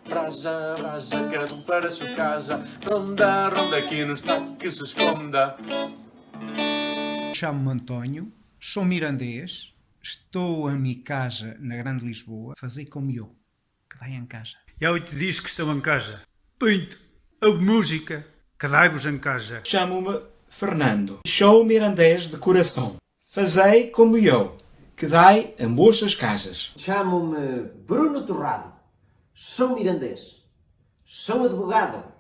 Braja, braja, cada um para a sua casa. Ronda, ronda, que não está que se esconda. Chamo-me António, sou mirandês, estou a minha casa na Grande Lisboa, fazei como eu, que dai em casa. Eu te disse que estou em casa. Pinto, a música, que dai-vos em casa. Chamo-me Fernando, sou mirandês de coração. Fazei como eu, que dai em vossas casas. Chamo-me Bruno Torrado, sou mirandês, sou advogado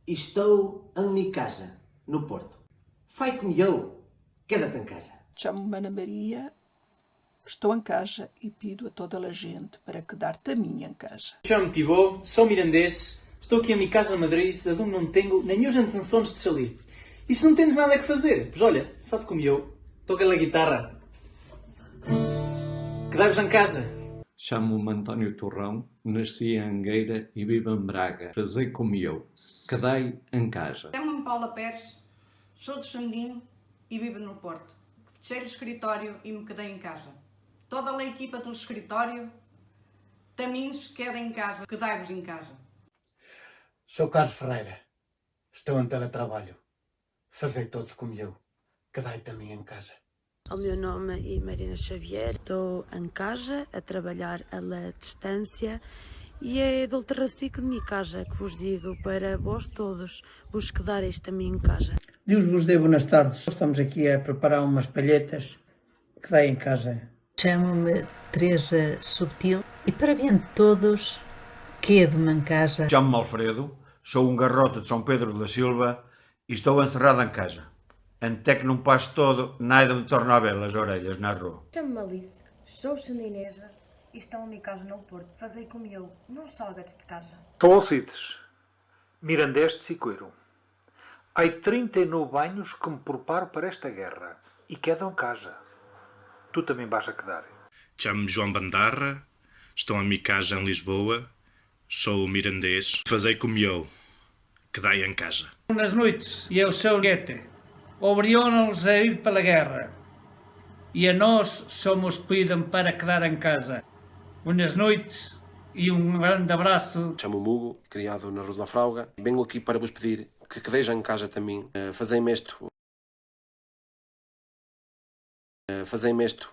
e estou em minha casa, no Porto. Fai como eu, queda-te em casa. Chamo-me Ana Maria, estou em casa e pido a toda a gente para quedar-te a mim em casa. Chamo-me Thibaut, sou mirandês, estou aqui em minha casa em Madrid, de onde não tenho nenhuma intenção de sair. E se não tens nada que fazer, pois olha, faço como eu, toco a guitarra. Quedai-vos em casa. Chamo-me António Torrão, nasci em Angueira e vivo em Braga. Fazei como eu, quedai em casa. Chamo-me Paula Pérez, sou de Xanguinho e vivo no Porto. Fechei o escritório e me quedei em casa. Toda a equipa do escritório também se queda em casa, quedai-vos em casa. Sou Carlos Ferreira, estou em teletrabalho. Fazei todos como eu, quedai também em casa. O meu nome é Marina Xavier, estou em casa a trabalhar à distância e é do ultraciclo de minha casa que vos digo para vós todos vos quedareis também em casa. Deus vos dê boas tardes. Estamos aqui a preparar umas palhetas que dai em casa. Chamo-me Teresa Subtil e para bem de todos, quedo-me em casa. Chamo-me Alfredo, sou um garrote de São Pedro da Silva e estou encerrado em casa. Até que não passe todo, nada me torna a ver as orelhas na rua. Chamo-me Alice, sou xandinesa e estou em minha casa no Porto. Fazei como eu, não salgas de casa. Sou Alcides, mirandês de Siqueiro. Há 39 anos que me preparo para esta guerra e quedo em casa. Tu também vais a quedar. Chamo-me João Bandarra, estou em minha casa em Lisboa, sou mirandês. Fazei como eu, quedai em casa. Nas noites, eu sou Goethe. Obrigam-nos a ir pela guerra e a nós somos pedidos para quedar em casa. Boas noites e um grande abraço. Chamo-me Hugo, criado na Rua da Frauga. Venho aqui para vos pedir que quedeis em casa também. Fazei-me isto